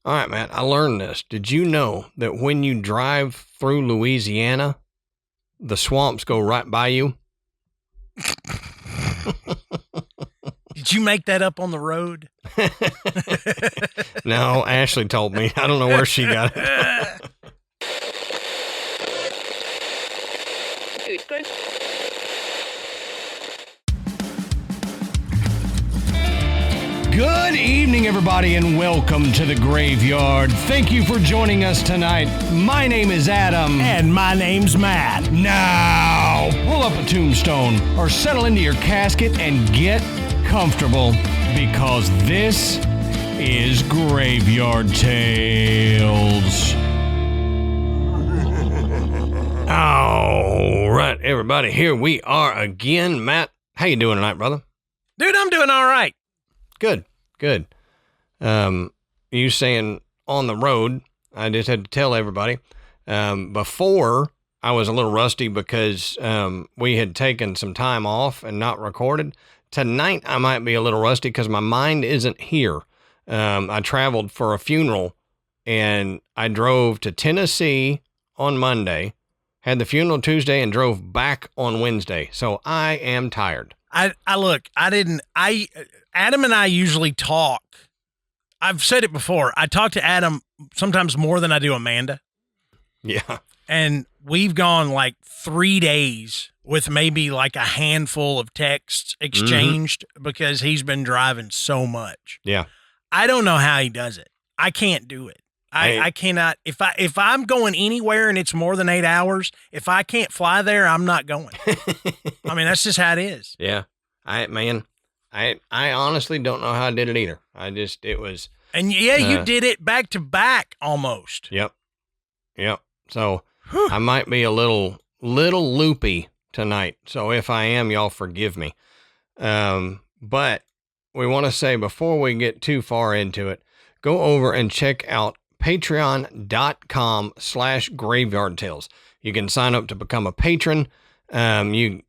All right, Matt, I learned this. Did you know that when you drive through Louisiana, the swamps go right by you? Did you make that up on the road? No, Ashley told me. I don't know where she got it. Good evening, everybody, and welcome to the Graveyard. Thank you for joining us tonight. My name is Adam. And my name's Matt. Now, pull up a tombstone or settle into your casket and get comfortable because this is Graveyard Tales. All right, everybody, here we are again. Matt, how you doing tonight, brother? Dude, I'm doing all right. Good. You saying on the road, I just had to tell everybody, before I was a little rusty because we had taken some time off and not recorded. Tonight, I might be a little rusty because my mind isn't here. I traveled for a funeral, and I drove to Tennessee on Monday, had the funeral Tuesday, and drove back on Wednesday. So I am tired. Adam and I usually talk. I've said it before. I talk to Adam sometimes more than I do Amanda. Yeah. And we've gone like 3 days with maybe like a handful of texts exchanged because he's been driving so much. Yeah. I don't know how he does it. I can't do it. I cannot. If I'm going anywhere and it's more than 8 hours, if I can't fly there, I'm not going. I mean, that's just how it is. Yeah. I honestly don't know how I did it either. It was. And you did it back to back almost. Yep. So I might be a little loopy tonight. So if I am, y'all forgive me. But we want to say before we get too far into it, go over and check out patreon.com/Graveyard Tales. You can sign up to become a patron. You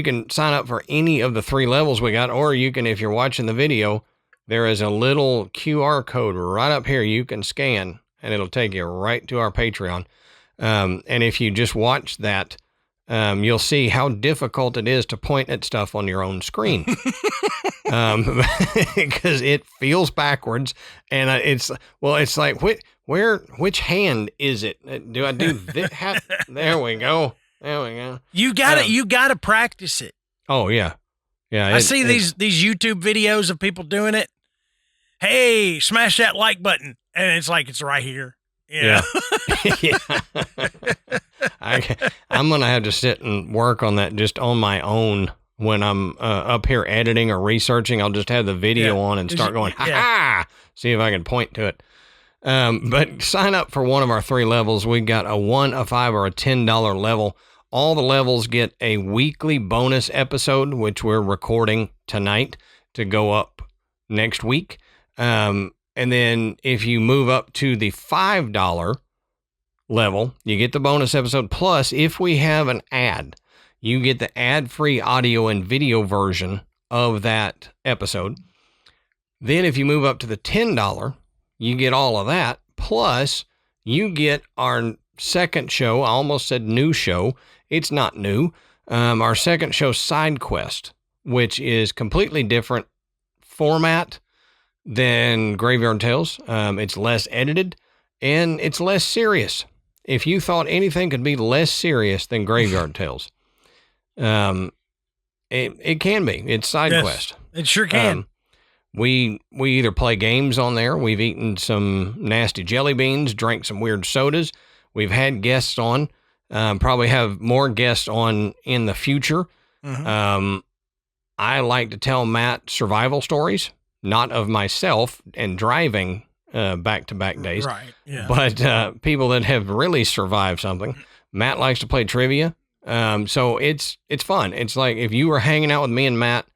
can sign up for any of the 3 levels we got, or you can, if you're watching the video, there is a little QR code right up here you can scan, and it'll take you right to our Patreon. And if you just watch that, you'll see how difficult it is to point at stuff on your own screen. Because it feels backwards, and it's like, which hand is it? Do I do this? There we go. You gotta practice it. Oh yeah. I see these YouTube videos of people doing it. Hey, smash that like button, and it's like it's right here. Yeah. I'm gonna have to sit and work on that just on my own when I'm up here editing or researching. I'll just have the video on and start going, ha! See if I can point to it. But sign up for one of our 3 levels. We got a $1, a $5, or a $10 level. All the levels get a weekly bonus episode, which we're recording tonight to go up next week. And then if you move up to the $5 level, you get the bonus episode. Plus, if we have an ad, you get the ad-free audio and video version of that episode. Then if you move up to the $10, you get all of that. Plus, you get our second show. I almost said new show. It's not new. Our second show, Side Quest, which is completely different format than Graveyard Tales. It's less edited, and it's less serious. If you thought anything could be less serious than Graveyard Tales, it can be. It's Side Quest. It sure can. We either play games on there. We've eaten some nasty jelly beans, drank some weird sodas. We've had guests on. Probably have more guests on in the future. I like to tell Matt survival stories, not of myself and driving back-to-back days, right? Yeah. But people that have really survived something. Matt likes to play trivia, so it's fun. It's like if you were hanging out with me and Matt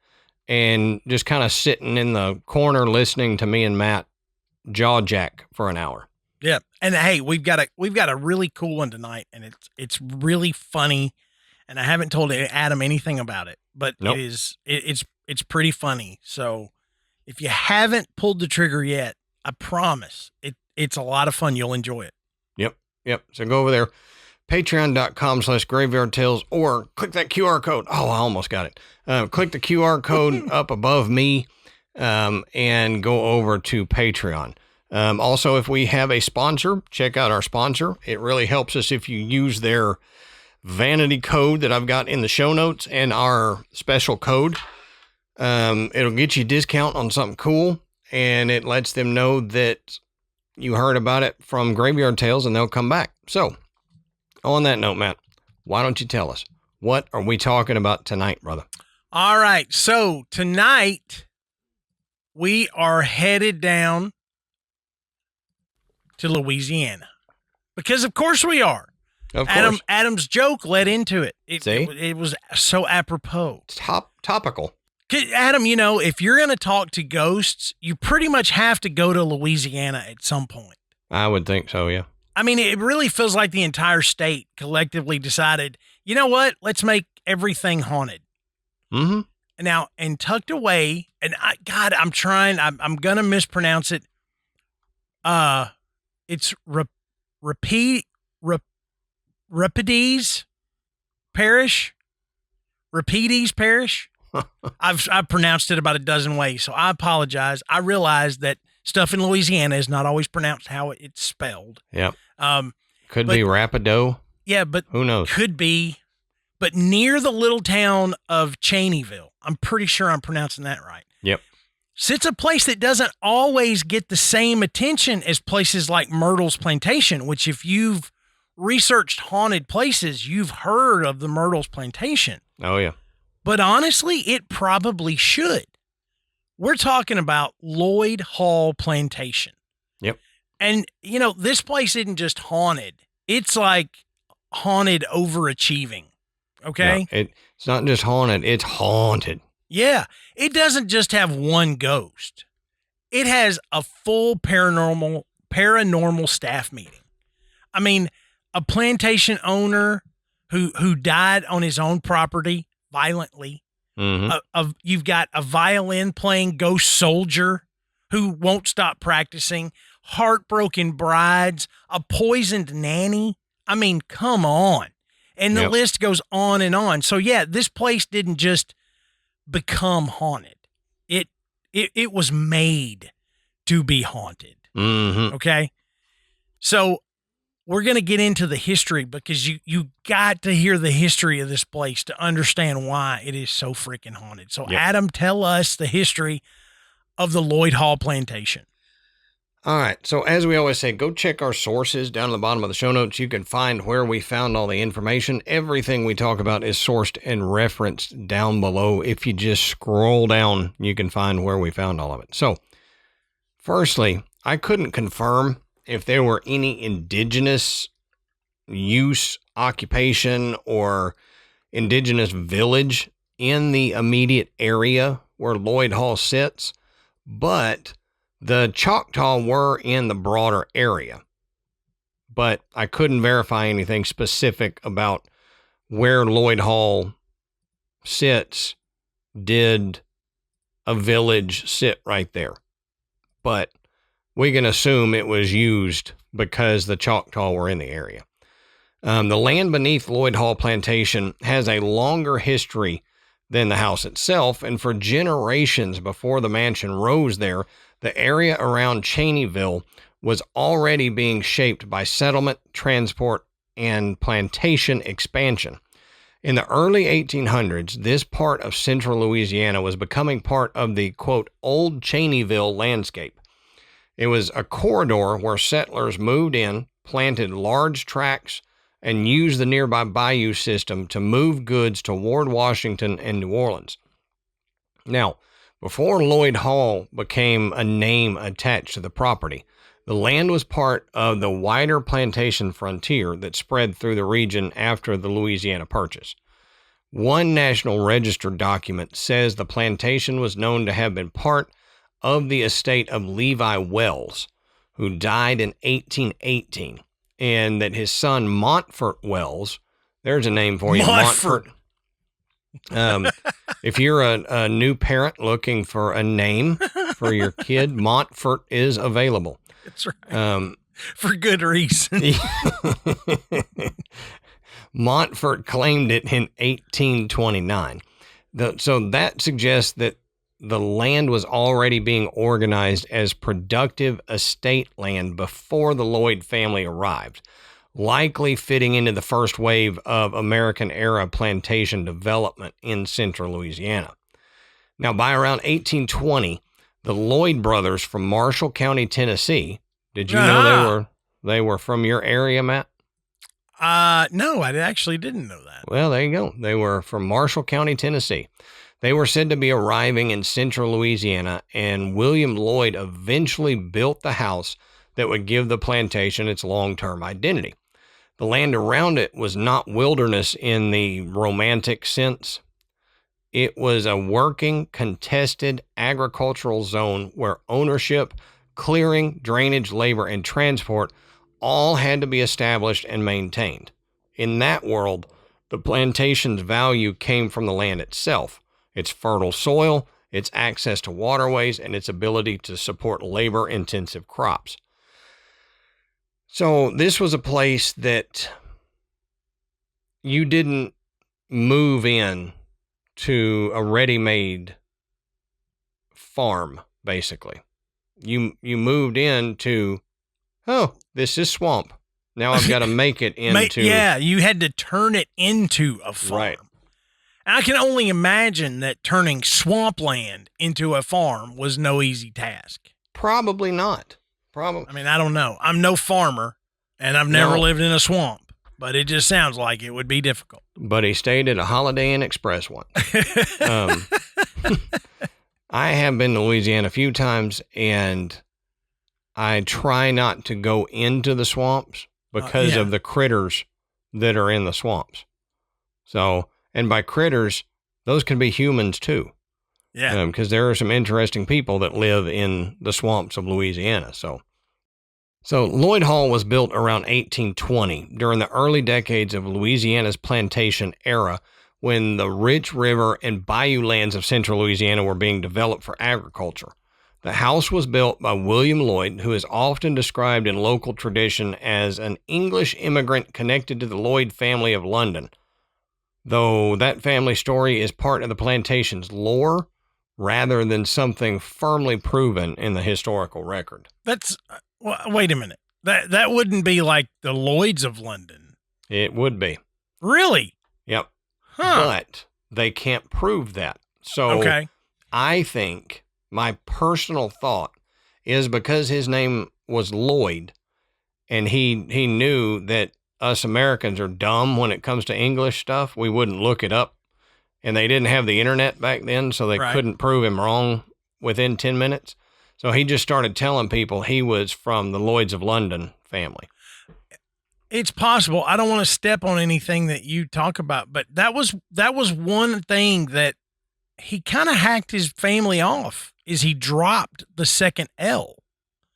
and just kind of sitting in the corner listening to me and Matt jaw jack for an hour. Yeah, and hey, we've got a really cool one tonight, and it's really funny, and I haven't told Adam anything about it, but Nope. it's pretty funny. So if you haven't pulled the trigger yet, I promise it's a lot of fun. You'll enjoy it. Yep. So go over there, patreon.com/Graveyard Tales, or click that QR code. Oh, I almost got it. Click the QR code up above me, and go over to Patreon. Also, if we have a sponsor, check out our sponsor. It really helps us if you use their vanity code that I've got in the show notes and our special code. It'll get you a discount on something cool, and it lets them know that you heard about it from Graveyard Tales, and they'll come back. So, on that note, Matt, why don't you tell us, what are we talking about tonight, brother? All right. So, tonight, we are headed down to Louisiana. Because, of course, we are. Of course. Adam's joke led into it. See? It was so apropos. Topical. Adam, you know, if you're going to talk to ghosts, you pretty much have to go to Louisiana at some point. I would think so, yeah. I mean, it really feels like the entire state collectively decided, you know what? Let's make everything haunted. Mm-hmm. Now, and tucked away, and I'm going to mispronounce it. It's Rapides Parish. Rapides Parish. I've pronounced it about a dozen ways, so I apologize. I realize that stuff in Louisiana is not always pronounced how it's spelled. Yep. Could be Rapido. Yeah, but who knows? Could be. But near the little town of Cheneyville. I'm pretty sure I'm pronouncing that right. Yep. It's a place that doesn't always get the same attention as places like Myrtle's Plantation, which if you've researched haunted places, you've heard of the Myrtle's Plantation. Oh, yeah. But honestly, it probably should. We're talking about Loyd Hall Plantation. Yep. And, you know, this place isn't just haunted. It's like haunted overachieving. Okay? No, it's not just haunted. It's haunted. Yeah. It doesn't just have one ghost. It has a full paranormal staff meeting. I mean, a plantation owner who died on his own property violently. Mm-hmm. You've got a violin playing ghost soldier who won't stop practicing, heartbroken brides, a poisoned nanny. I mean, come on. And the list goes on and on. So yeah, this place didn't just become haunted. It was made to be haunted. Mm-hmm. Okay. So we're going to get into the history because you got to hear the history of this place to understand why it is so freaking haunted. So Adam, tell us the history of the Loyd Hall Plantation. All right. So as we always say, go check our sources down at the bottom of the show notes. You can find where we found all the information. Everything we talk about is sourced and referenced down below. If you just scroll down, you can find where we found all of it. So firstly, I couldn't confirm if there were any indigenous use, occupation, or indigenous village in the immediate area where Loyd Hall sits, but the Choctaw were in the broader area. But I couldn't verify anything specific about where Loyd Hall sits. Did a village sit right there? But we can assume it was used because the Choctaw were in the area. The land beneath Loyd Hall Plantation has a longer history than the house itself, and for generations before the mansion rose there, the area around Cheneyville was already being shaped by settlement, transport, and plantation expansion. In the early 1800s, this part of central Louisiana was becoming part of the, quote, old Cheneyville landscape. It was a corridor where settlers moved in, planted large tracts, and used the nearby bayou system to move goods toward Washington and New Orleans. Now, before Loyd Hall became a name attached to the property, the land was part of the wider plantation frontier that spread through the region after the Louisiana Purchase. One National Register document says the plantation was known to have been part of the estate of Levi Wells, who died in 1818, and that his son Montfort Wells, there's a name for you, Montfort. If you're a new parent looking for a name for your kid, Montfort is available. That's right. For good reason. Montfort claimed it in 1829. So that suggests that the land was already being organized as productive estate land before the Loyd family arrived, likely fitting into the first wave of American-era plantation development in central Louisiana. Now, by around 1820, the Loyd brothers from Marshall County, Tennessee, did you know they were from your area, Matt? No, I actually didn't know that. Well, there you go. They were from Marshall County, Tennessee. They were said to be arriving in central Louisiana, and William Loyd eventually built the house that would give the plantation its long-term identity. The land around it was not wilderness in the romantic sense. It was a working, contested agricultural zone where ownership, clearing, drainage, labor, and transport all had to be established and maintained. In that world, the plantation's value came from the land itself, its fertile soil, its access to waterways, and its ability to support labor-intensive crops. So this was a place that you didn't move in to a ready-made farm, basically. You moved into, this is swamp. Now I've got to make it into... Yeah, you had to turn it into a farm. Right. I can only imagine that turning swampland into a farm was no easy task. Probably not. I mean, I don't know. I'm no farmer, and I've never lived in a swamp, but it just sounds like it would be difficult. But he stayed at a Holiday Inn Express once. I have been to Louisiana a few times, and I try not to go into the swamps because of the critters that are in the swamps. So, and by critters, those can be humans too. Yeah. Because there are some interesting people that live in the swamps of Louisiana. So Loyd Hall was built around 1820 during the early decades of Louisiana's plantation era, when the rich river and bayou lands of central Louisiana were being developed for agriculture. The house was built by William Loyd, who is often described in local tradition as an English immigrant connected to the Loyd family of London, though that family story is part of the plantation's lore rather than something firmly proven in the historical record. That's, wait a minute. That wouldn't be like the Lloyds of London. It would be. Really? Yep. Huh. But they can't prove that. So I think my personal thought is because his name was Loyd, and he knew that us Americans are dumb when it comes to English stuff, we wouldn't look it up. And they didn't have the internet back then, so they couldn't prove him wrong within 10 minutes. So he just started telling people he was from the Lloyds of London family. It's possible. I don't want to step on anything that you talk about, but that was one thing that he kind of hacked his family off, is he dropped the second L.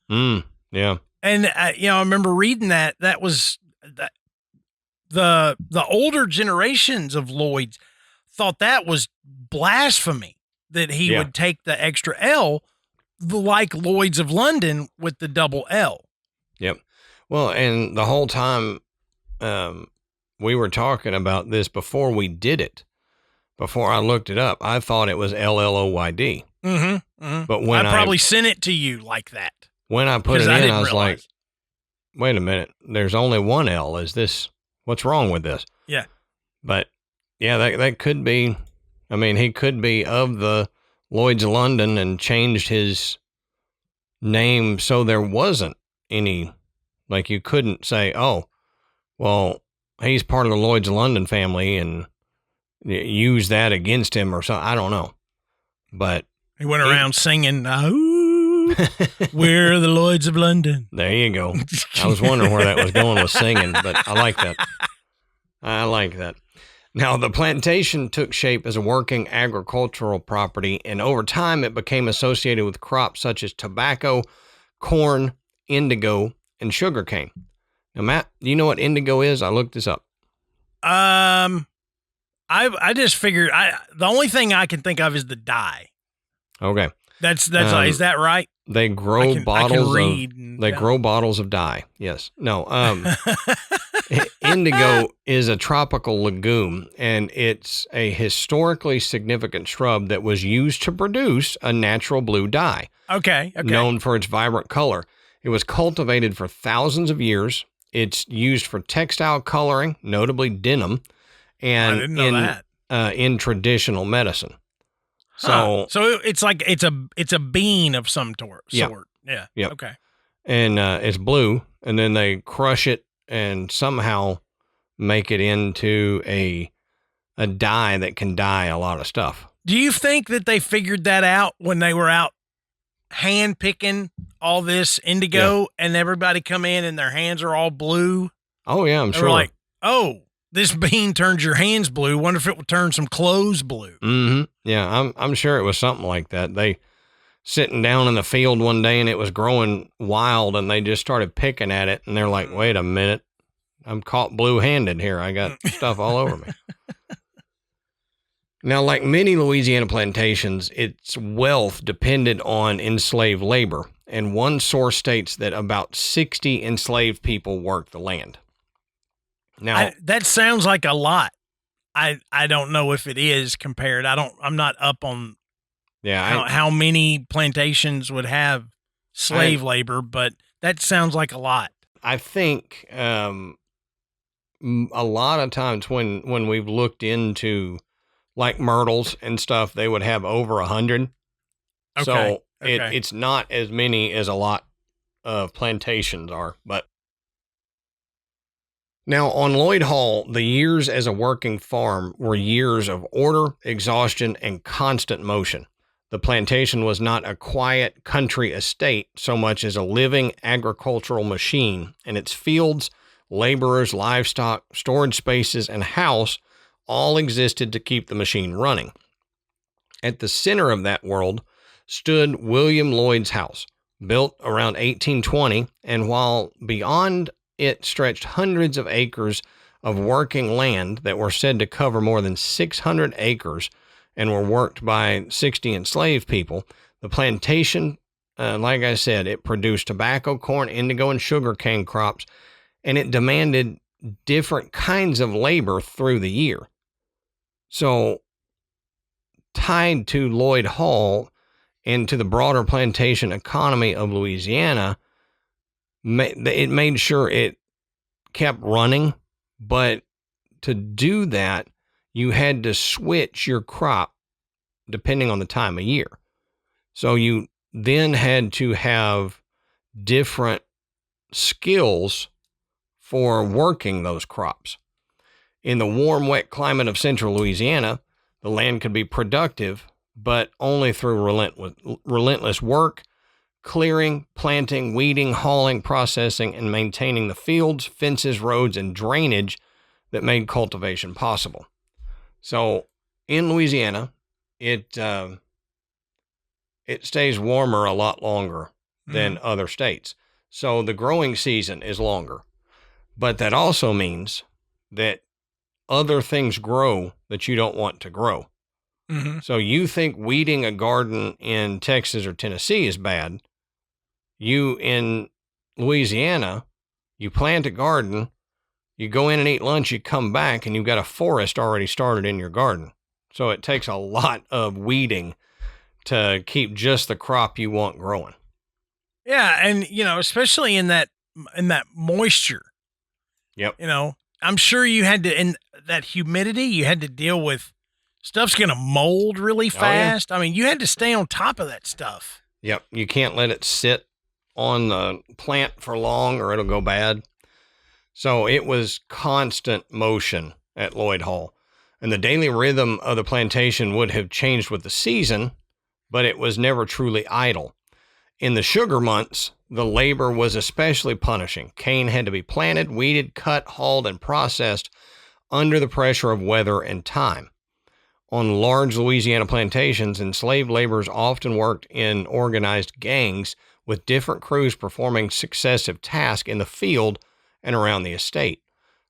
Yeah. And I remember reading that was the older generations of Lloyds thought that was blasphemy, that he would take the extra L, like Lloyds of London with the double L. Yep. Well, and the whole time we were talking about this before we did it, before I looked it up, I thought it was LLOYD. But when I probably sent it to you like that. When I put it in, I was like, wait a minute, there's only one L. What's wrong with this? Yeah. But yeah, that could be, I mean, he could be of the Lloyds of London and changed his name so there wasn't any, like you couldn't say, oh, well, he's part of the Lloyds of London family and use that against him or something. I don't know. But he went around singing, "Ooh, we're the Lloyds of London." There you go. I was wondering where that was going with singing, but I like that. Now, the plantation took shape as a working agricultural property, and over time it became associated with crops such as tobacco, corn, indigo, and sugarcane. Now, Matt, do you know what indigo is? I looked this up. I just figured the only thing I can think of is the dye. Okay. That's is that right? They grow grow bottles of dye. Yes. No. Indigo is a tropical legume, and it's a historically significant shrub that was used to produce a natural blue dye. Okay. Known for its vibrant color. It was cultivated for thousands of years. It's used for textile coloring, notably denim, and I didn't know that. In traditional medicine. So it's like it's a bean of some sort. Yeah. Yeah. Yep. Okay. And it's blue, and then they crush it and somehow make it into a dye that can dye a lot of stuff. Do you think that they figured that out when they were out hand picking all this indigo and everybody come in and their hands are all blue? Oh yeah, I'm they sure. Were like, oh, this bean turns your hands blue. Wonder if it will turn some clothes blue. Mm-hmm. Yeah, I'm sure it was something like that. They sitting down in the field one day and it was growing wild and they just started picking at it and they're like, wait a minute, I'm caught blue-handed here. I got stuff all over me. Now, like many Louisiana plantations, its wealth depended on enslaved labor, and one source states that about 60 enslaved people worked the land. Now, that sounds like a lot. I don't know if it is compared. I'm not up on how many plantations would have slave labor, but that sounds like a lot. I think a lot of times when we've looked into like myrtles and stuff, they would have over 100. Okay. So it's not as many as a lot of plantations are. But now on Loyd Hall, the years as a working farm were years of order, exhaustion, and constant motion. The plantation was not a quiet country estate so much as a living agricultural machine, and its fields, laborers, livestock, storage spaces, and house all existed to keep the machine running. At the center of that world stood William Lloyd's house, built around 1820, and while beyond it stretched hundreds of acres of working land that were said to cover more than 600 acres and were worked by 60 enslaved people, the plantation, like I said, it produced tobacco, corn, indigo, and sugarcane crops, and it demanded different kinds of labor through the year. So, tied to Loyd Hall and to the broader plantation economy of Louisiana, it made sure it kept running, but to do that, you had to switch your crop depending on the time of year. So you then had to have different skills for working those crops. In the warm, wet climate of central Louisiana, the land could be productive, but only through relentless work, clearing, planting, weeding, hauling, processing, and maintaining the fields, fences, roads, and drainage that made cultivation possible. So in Louisiana, it stays warmer a lot longer than other states. So the growing season is longer, but that also means that other things grow that you don't want to grow. Mm-hmm. So you think weeding a garden in Texas or Tennessee is bad. You in Louisiana, you plant a garden, you go in and eat lunch, you come back, and you've got a forest already started in your garden. So it takes a lot of weeding to keep just the crop you want growing. Yeah, and especially in that moisture. Yep. I'm sure you had to, in that humidity, you had to deal with stuff's going to mold really fast. Oh, yeah. I mean, you had to stay on top of that stuff. Yep. You can't let it sit on the plant for long or it'll go bad. So it was constant motion at Loyd Hall, and the daily rhythm of the plantation would have changed with the season, but it was never truly idle. In the sugar months, the labor was especially punishing. Cane had to be planted, weeded, cut, hauled, and processed under the pressure of weather and time. On large Louisiana plantations, enslaved laborers often worked in organized gangs with different crews performing successive tasks in the field and around the estate.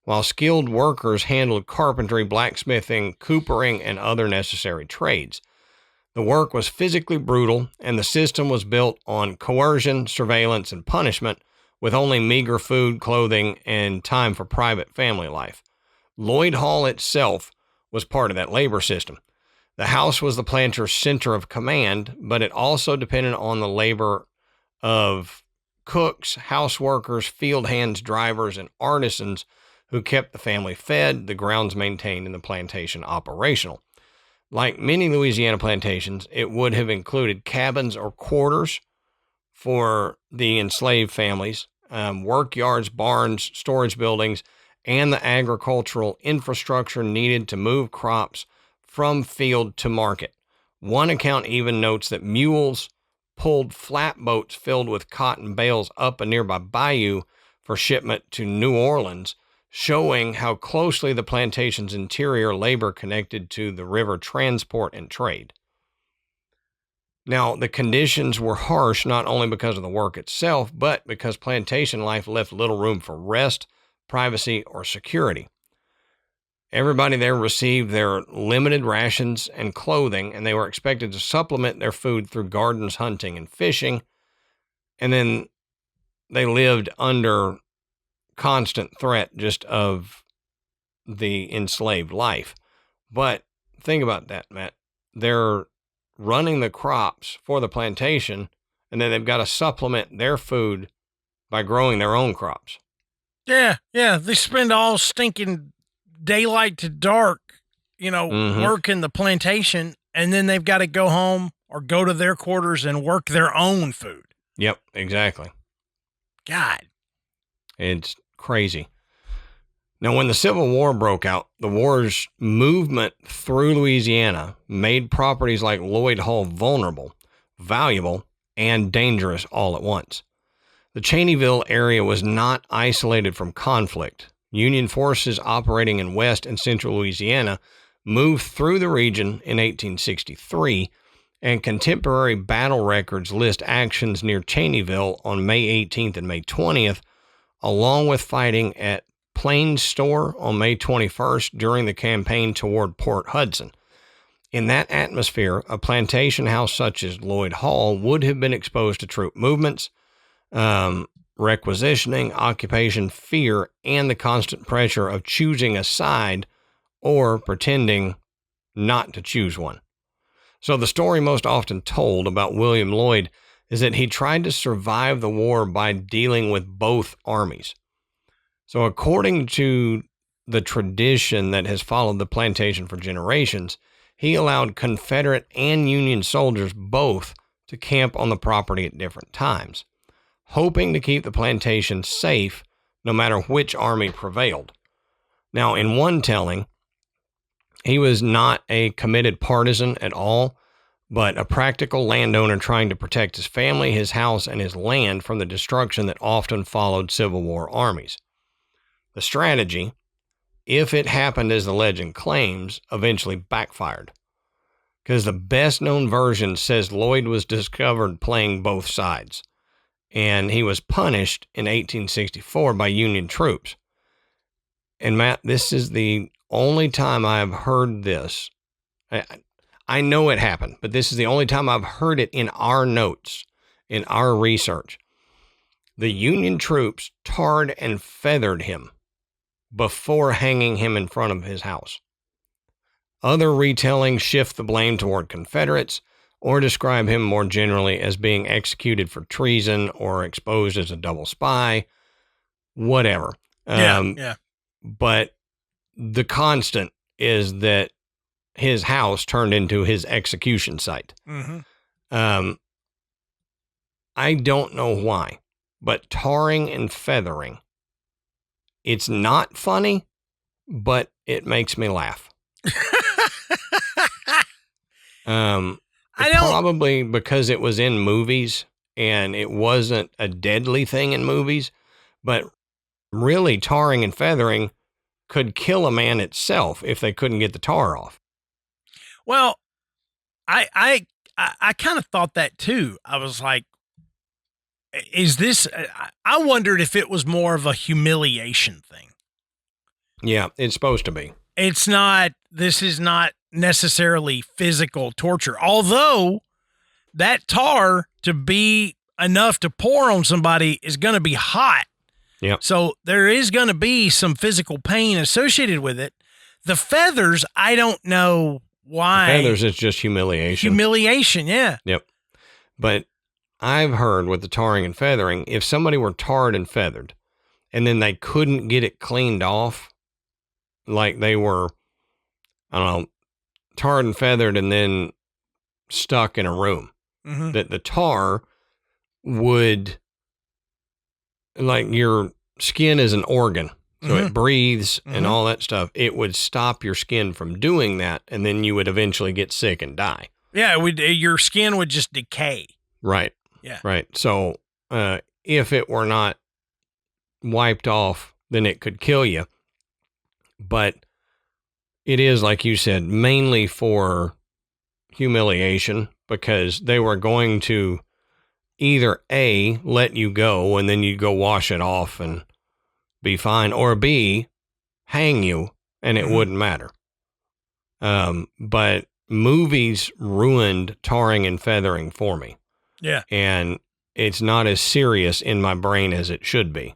while skilled workers handled carpentry, blacksmithing, coopering, and other necessary trades. The work was physically brutal, and the system was built on coercion, surveillance, and punishment, with only meager food, clothing, and time for private family life. Loyd Hall itself was part of that labor system. The house was the planter's center of command, but it also depended on the labor of cooks, house workers, field hands, drivers, and artisans who kept the family fed, the grounds maintained, and the plantation operational. Like many Louisiana plantations, it would have included cabins or quarters for the enslaved families, work yards, barns, storage buildings, and the agricultural infrastructure needed to move crops from field to market. One account even notes that mules pulled flatboats filled with cotton bales up a nearby bayou for shipment to New Orleans, showing how closely the plantation's interior labor connected to the river transport and trade. Now, the conditions were harsh not only because of the work itself, but because plantation life left little room for rest, privacy, or security. Everybody there received their limited rations and clothing, and they were expected to supplement their food through gardens, hunting, and fishing. And then they lived under constant threat just of the enslaved life. But think about that, Matt. They're running the crops for the plantation, and then they've got to supplement their food by growing their own crops. Yeah. They spend all stinking daylight to dark, working the plantation, and then they've got to go home or go to their quarters and work their own food. Yep, exactly. God. It's crazy. Now, when the Civil War broke out, the war's movement through Louisiana made properties like Loyd Hall vulnerable, valuable, and dangerous all at once. The Cheneyville area was not isolated from conflict. Union forces operating in West and Central Louisiana moved through the region in 1863, and contemporary battle records list actions near Cheneyville on May 18th and May 20th, along with fighting at Plains Store on May 21st during the campaign toward Port Hudson. In that atmosphere, a plantation house such as Loyd Hall would have been exposed to troop movements, requisitioning, occupation, fear, and the constant pressure of choosing a side or pretending not to choose one. So the story most often told about William Loyd is that he tried to survive the war by dealing with both armies. So according to the tradition that has followed the plantation for generations, he allowed Confederate and Union soldiers both to camp on the property at different times, hoping to keep the plantation safe no matter which army prevailed. Now, in one telling, he was not a committed partisan at all, but a practical landowner trying to protect his family, his house, and his land from the destruction that often followed Civil War armies. The strategy, if it happened as the legend claims, eventually backfired, because the best-known version says Loyd was discovered playing both sides, and he was punished in 1864 by Union troops. And Matt, this is the only time I have heard this. I know it happened, but this is the only time I've heard it in our notes, in our research. The Union troops tarred and feathered him before hanging him in front of his house. Other retellings shift the blame toward Confederates or describe him more generally as being executed for treason or exposed as a double spy, whatever. But the constant is that his house turned into his execution site. Mm-hmm. I don't know why, but tarring and feathering, it's not funny, but it makes me laugh. Probably because it was in movies and it wasn't a deadly thing in movies, but really tarring and feathering could kill a man itself if they couldn't get the tar off. Well, I kind of thought that too. I was like, is this, I wondered if it was more of a humiliation thing. Yeah, it's supposed to be. This is not necessarily physical torture, although that tar to be enough to pour on somebody is going to be hot. Yeah. So there is going to be some physical pain associated with it. The feathers, I don't know why. The feathers is just humiliation. Humiliation, yeah. Yep. But I've heard with the tarring and feathering, if somebody were tarred and feathered and then they couldn't get it cleaned off, like they were, I don't know, tarred and feathered and then stuck in a room, that the tar would, like your skin is an organ, so it breathes and all that stuff. It would stop your skin from doing that, and then you would eventually get sick and die. Yeah, your skin would just decay. Right. Yeah. Right. So if it were not wiped off, then it could kill you. But it is, like you said, mainly for humiliation, because they were going to either A, let you go and then you'd go wash it off and be fine, or B, hang you and it wouldn't matter. But movies ruined tarring and feathering for me. Yeah. And it's not as serious in my brain as it should be.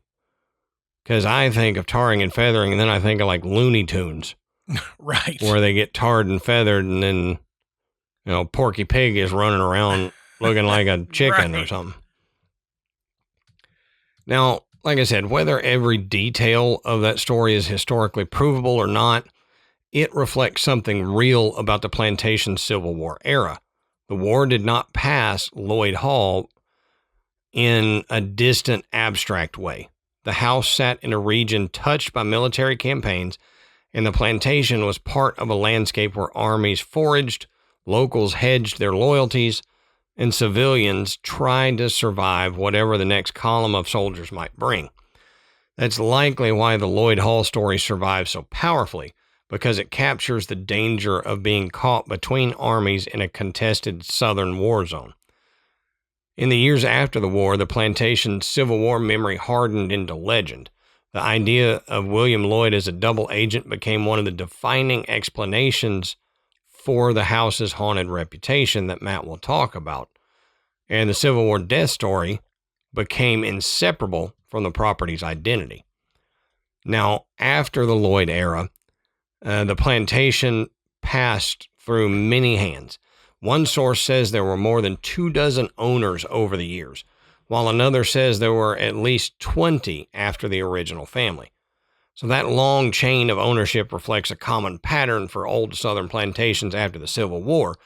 Because I think of tarring and feathering, and then I think of like Looney Tunes. Right. Where they get tarred and feathered, and then, Porky Pig is running around looking like a chicken or something. Now, like I said, whether every detail of that story is historically provable or not, it reflects something real about the plantation Civil War era. The war did not pass Loyd Hall in a distant, abstract way. The house sat in a region touched by military campaigns, and the plantation was part of a landscape where armies foraged, locals hedged their loyalties, and civilians tried to survive whatever the next column of soldiers might bring. That's likely why the Loyd Hall story survives so powerfully, because it captures the danger of being caught between armies in a contested Southern war zone. In the years after the war, the plantation's Civil War memory hardened into legend. The idea of William Loyd as a double agent became one of the defining explanations for the house's haunted reputation that Matt will talk about. And the Civil War death story became inseparable from the property's identity. Now, after the Loyd era, the plantation passed through many hands. One source says there were more than 24 owners over the years, while another says there were at least 20 after the original family. So that long chain of ownership reflects a common pattern for old Southern plantations after the Civil War,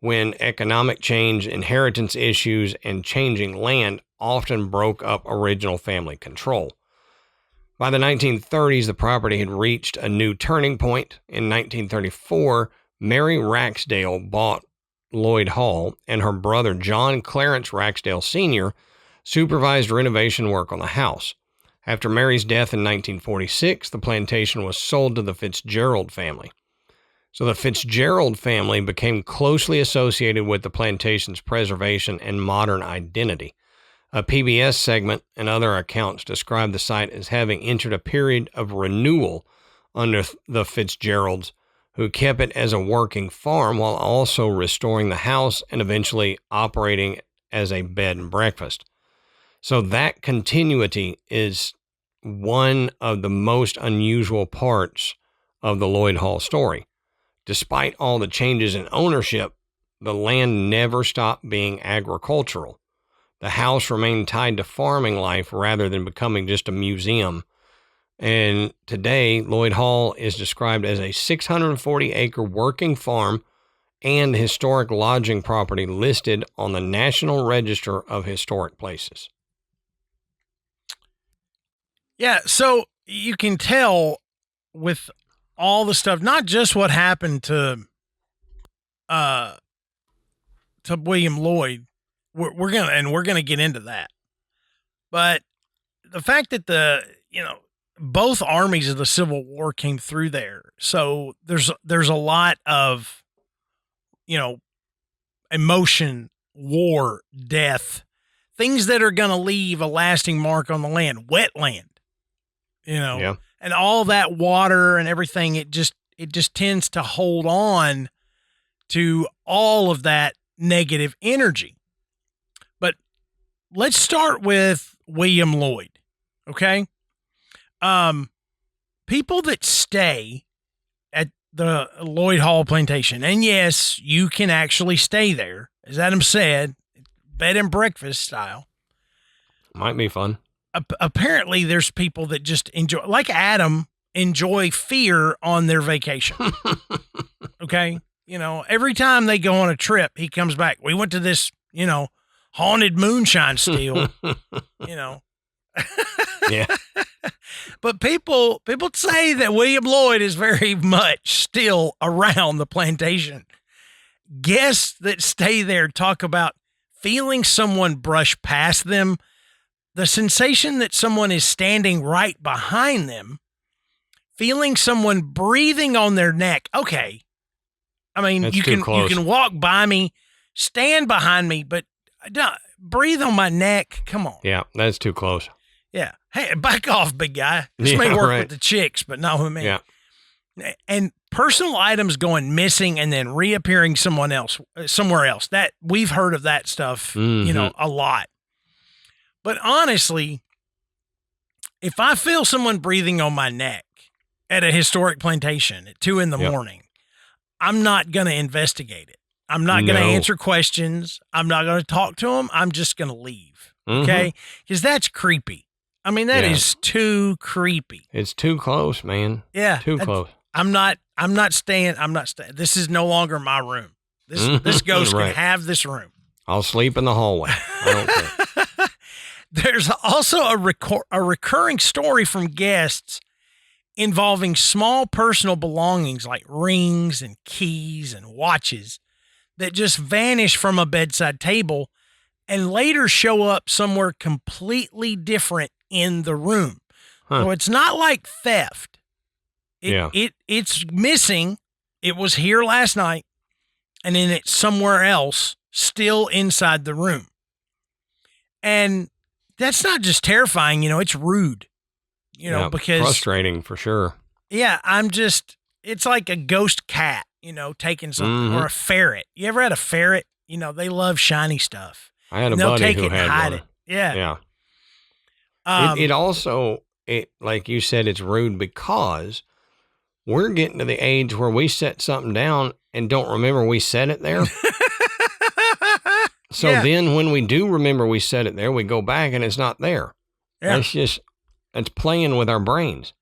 when economic change, inheritance issues, and changing land often broke up original family control. By the 1930s, the property had reached a new turning point. In 1934, Mary Raxdale bought Loyd Hall, and her brother John Clarence Raxdale Sr. supervised renovation work on the house. After Mary's death in 1946, the plantation was sold to the Fitzgerald family. So the Fitzgerald family became closely associated with the plantation's preservation and modern identity. A PBS segment and other accounts describe the site as having entered a period of renewal under the Fitzgeralds, who kept it as a working farm while also restoring the house and eventually operating as a bed and breakfast. So that continuity is one of the most unusual parts of the Loyd Hall story. Despite all the changes in ownership, the land never stopped being agricultural. The house remained tied to farming life rather than becoming just a museum. And today, Loyd Hall is described as a 640-acre working farm and historic lodging property listed on the National Register of Historic Places. Yeah, so you can tell with all the stuff, not just what happened to William Loyd. We're gonna get into that, but the fact that both armies of the Civil War came through there, so there's a lot of emotion, war, death, things that are gonna leave a lasting mark on the land, wetland, Yeah. and all that water and everything, it just tends to hold on to all of that negative energy. But let's start with William Loyd. Okay. People that stay at the Loyd Hall Plantation, and yes, you can actually stay there, as Adam said, bed and breakfast style. Might be fun. Apparently, there's people that just enjoy, like Adam, enjoy fear on their vacation. Okay. Every time they go on a trip, he comes back. We went to this, haunted moonshine still, Yeah. But people say that William Loyd is very much still around the plantation. Guests that stay there talk about feeling someone brush past them, the sensation that someone is standing right behind them, feeling someone breathing on their neck. Okay. I mean, That's you too can close. you can walk by me, stand behind me, but don't breathe on my neck. Come on. Yeah, that's too close. Yeah. Hey, back off, big guy. This may work with the chicks, but not with me. Yeah. And personal items going missing and then reappearing somewhere else. That we've heard of that stuff, a lot. But honestly, if I feel someone breathing on my neck at a historic plantation at 2 a.m, I'm not going to investigate it. I'm not going to answer questions. I'm not going to talk to them. I'm just going to leave. Okay. Because that's creepy. I mean, that is too creepy. It's too close, man. Yeah. Too close. I'm not staying. This is no longer my room. This ghost can have this room. I'll sleep in the hallway. I don't care. There's also a recurring story from guests involving small personal belongings like rings and keys and watches that just vanish from a bedside table and later show up somewhere completely different in the room. So it's not like theft. It's missing. It was here last night, and then it's somewhere else, still inside the room. And that's not just terrifying, it's rude, because frustrating for sure. Yeah. It's like a ghost cat, taking something, or a ferret. You ever had a ferret? They love shiny stuff. I had a buddy who had one. It. Yeah. Yeah. It also, like you said, it's rude because we're getting to the age where we set something down and don't remember we set it there. So then when we do remember we set it there, we go back and it's not there. Yeah. It's playing with our brains.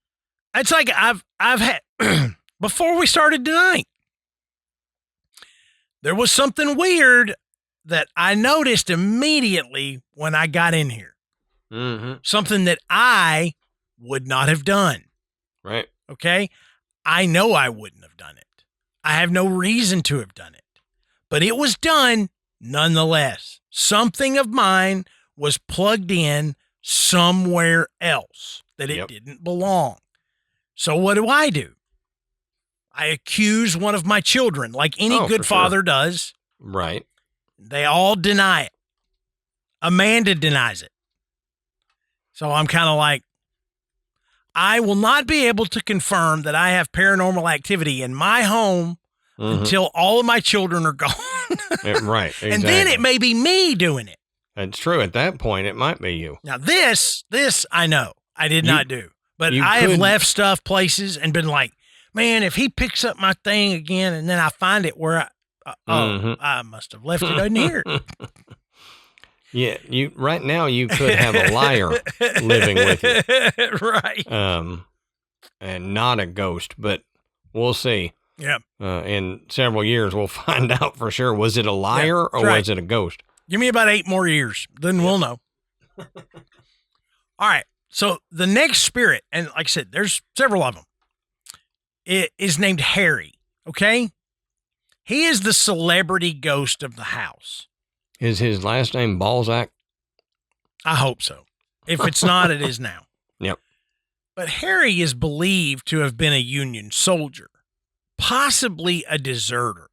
It's like I've had, before we started tonight, there was something weird that I noticed immediately when I got in here. Something that I would not have done. Right. Okay. I know I wouldn't have done it. I have no reason to have done it, but it was done nonetheless. Something of mine was plugged in somewhere else that it didn't belong. So what do? I accuse one of my children like any good father does. Right. They all deny it. Amanda denies it. So I'm kind of like, I will not be able to confirm that I have paranormal activity in my home until all of my children are gone. Right. Exactly. And then it may be me doing it. That's true. At that point, it might be you. Now this I know I did not do, but I have left stuff places and been like, man, if he picks up my thing again and then I find it where I must have left it in here. Yeah, right now you could have a liar living with you. Right. And not a ghost, but we'll see. Yeah. In several years, we'll find out for sure. Was it a liar or was it a ghost? Give me about 8 more years, then we'll know. All right. So the next spirit, and like I said, there's several of them. It is named Harry. Okay. He is the celebrity ghost of the house. Is his last name Balzac? I hope so. If it's not, it is now. Yep. But Harry is believed to have been a Union soldier, possibly a deserter,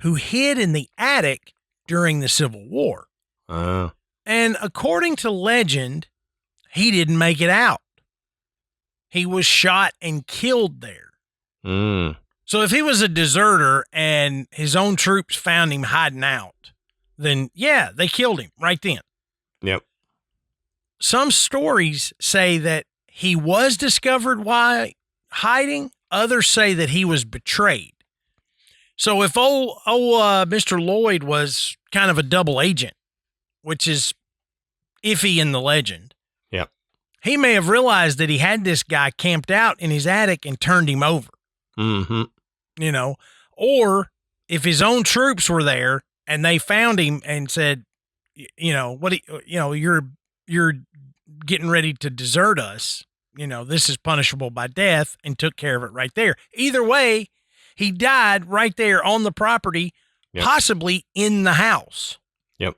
who hid in the attic during the Civil War. And according to legend, he didn't make it out. he was shot and killed there. Mm. So if he was a deserter and his own troops found him hiding out, then yeah, they killed him right then. Yep. Some stories say that he was discovered while hiding. Others say that he was betrayed. So if Mr. Loyd was kind of a double agent, which is iffy in the legend, yep, he may have realized that he had this guy camped out in his attic and turned him over. Mm-hmm. You know, or if his own troops were there and they found him and said, you know, you're getting ready to desert us. You know, this is punishable by death, and took care of it right there. Either way, he died right there on the property, yep, possibly in the house. Yep.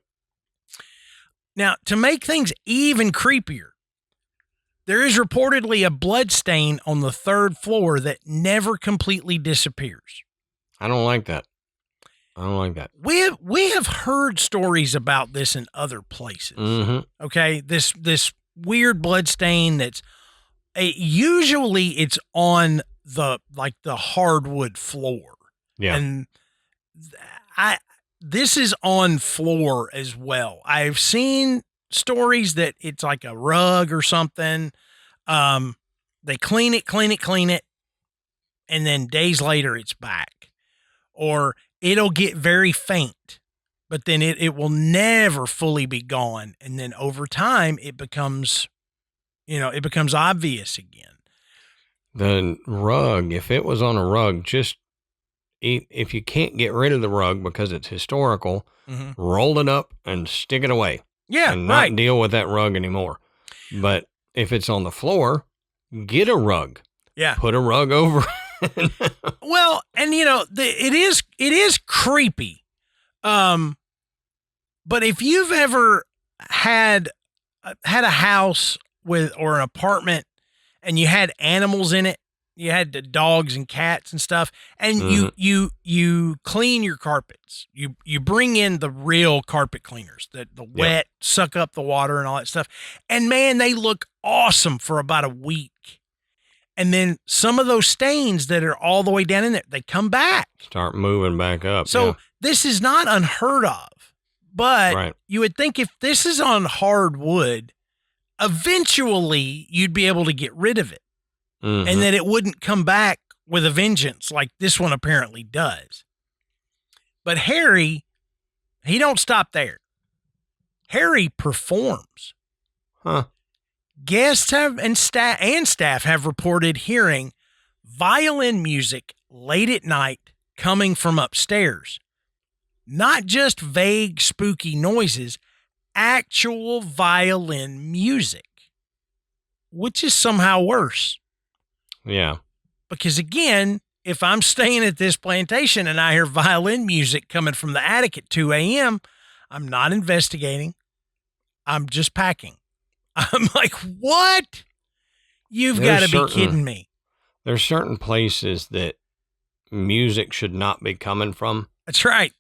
Now, to make things even creepier, there is reportedly a blood stain on the 3rd floor that never completely disappears. I don't like that. We have heard stories about this in other places. Mm-hmm. Okay, this weird blood stain that's usually it's on the hardwood floor. Yeah, and this is on floor as well. I've seen stories that it's like a rug or something. They clean it, and then days later it's back, or it'll get very faint, but then it will never fully be gone. And then over time it becomes obvious again. The rug, if it was on a rug, just if you can't get rid of the rug because it's historical, Mm-hmm. roll it up and stick it away. Yeah, and not right. deal with that rug anymore. But if it's on the floor, get a rug. Yeah. Put a rug over. Well, and it is creepy. But if you've ever had a house or an apartment and you had animals in it, you had the dogs and cats and stuff, and Mm-hmm. you clean your carpets. You bring in the real carpet cleaners, the wet, suck up the water and all that stuff. And man, they look awesome for about a week. And then some of those stains that are all the way down in there, they come back. Start moving back up. So this is not unheard of. But right. You would think if this is on hardwood, eventually you'd be able to get rid of it. Mm-hmm. And that it wouldn't come back with a vengeance like this one apparently does. But Harry, he don't stop there. Harry performs. Huh. Guests and staff have reported hearing violin music late at night coming from upstairs. Not just vague, spooky noises, actual violin music, which is somehow worse. Yeah. Because again, if I'm staying at this plantation and I hear violin music coming from the attic at 2 a.m., I'm not investigating. I'm just packing. I'm like, what? You've got to be kidding me. There's certain places that music should not be coming from. That's right.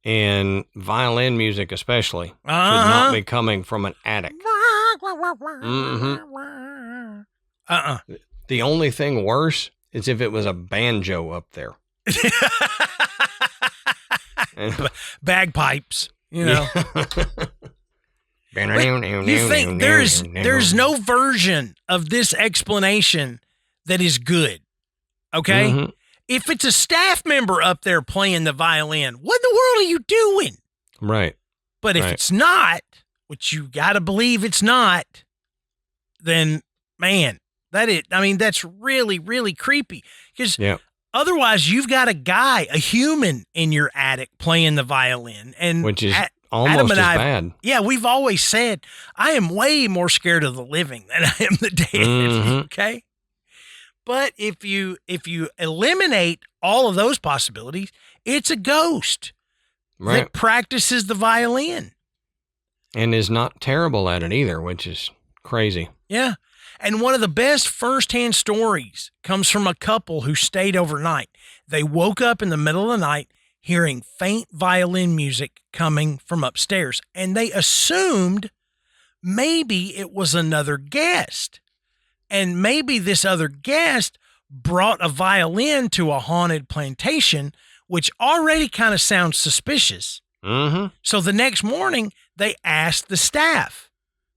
And violin music especially should not be coming from an attic. Mm-hmm. The only thing worse is if it was a banjo up there. Bagpipes, Yeah. You think there's no version of this explanation that is good, okay? Mm-hmm. If it's a staff member up there playing the violin, what in the world are you doing? Right. But if it's not, which you got to believe it's not, then man, that's really, really creepy. Because otherwise you've got a human in your attic playing the violin. And which is almost as bad. Yeah, we've always said, I am way more scared of the living than I am the dead. Mm-hmm. Okay? But if you eliminate all of those possibilities, it's a ghost that practices the violin. And is not terrible at it either, which is crazy. Yeah. And one of the best firsthand stories comes from a couple who stayed overnight. They woke up in the middle of the night hearing faint violin music coming from upstairs, and they assumed maybe it was another guest. And maybe this other guest brought a violin to a haunted plantation, which already kind of sounds suspicious. Mm-hmm. So the next morning, they asked the staff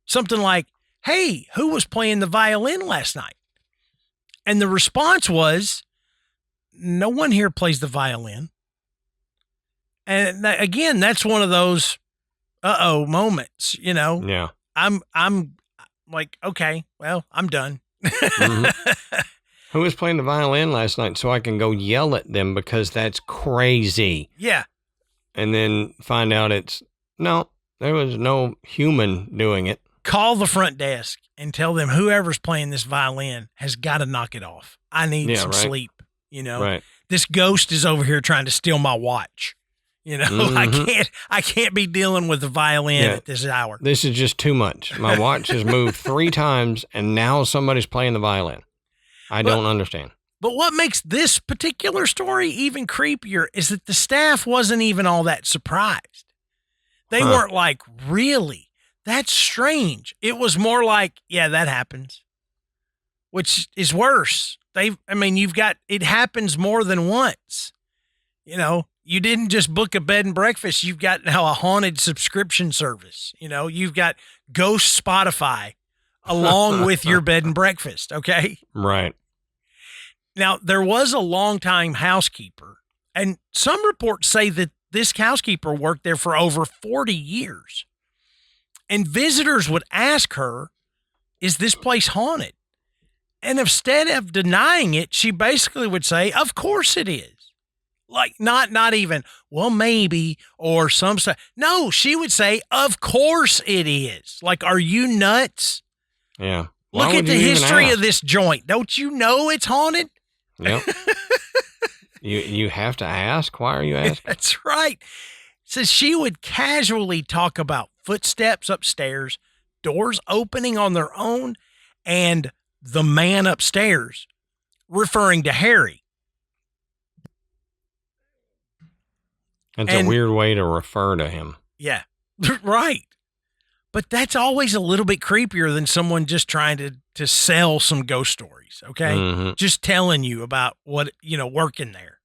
something like, hey, who was playing the violin last night? And the response was, no one here plays the violin. And again, that's one of those moments, you know. Yeah. I'm like, okay, well, I'm done. Mm-hmm. Who was playing the violin last night so I can go yell at them because that's crazy. Yeah. And then find out there was no human doing it. Call the front desk and tell them whoever's playing this violin has got to knock it off. I need some sleep, you know. Right. This ghost is over here trying to steal my watch. You know, Mm-hmm. I can't be dealing with the violin at this hour. This is just too much. My watch has moved 3 times and now somebody's playing the violin. I don't understand. But what makes this particular story even creepier is that the staff wasn't even all that surprised. They weren't like, really? That's strange. It was more like, yeah, that happens, which is worse. It happens more than once. You know, you didn't just book a bed and breakfast. You've got now a haunted subscription service. You know, you've got Ghost Spotify along with your bed and breakfast. Okay. Right. Now, there was a longtime housekeeper, and some reports say that this housekeeper worked there for over 40 years. And visitors would ask her, is this place haunted? And instead of denying it, she basically would say, of course it is. Like, not even, well, maybe, or some stuff. No, she would say, of course it is. Like, are you nuts? Yeah. Look at the history of this joint. Don't you know it's haunted? Yep. You have to ask. Why are you asking? That's right. So she would casually talk about footsteps upstairs, doors opening on their own, and the man upstairs, referring to Harry. That's a weird way to refer to him. Yeah, right. But that's always a little bit creepier than someone just trying to sell some ghost stories, okay? Mm-hmm. Just telling you about what, working there.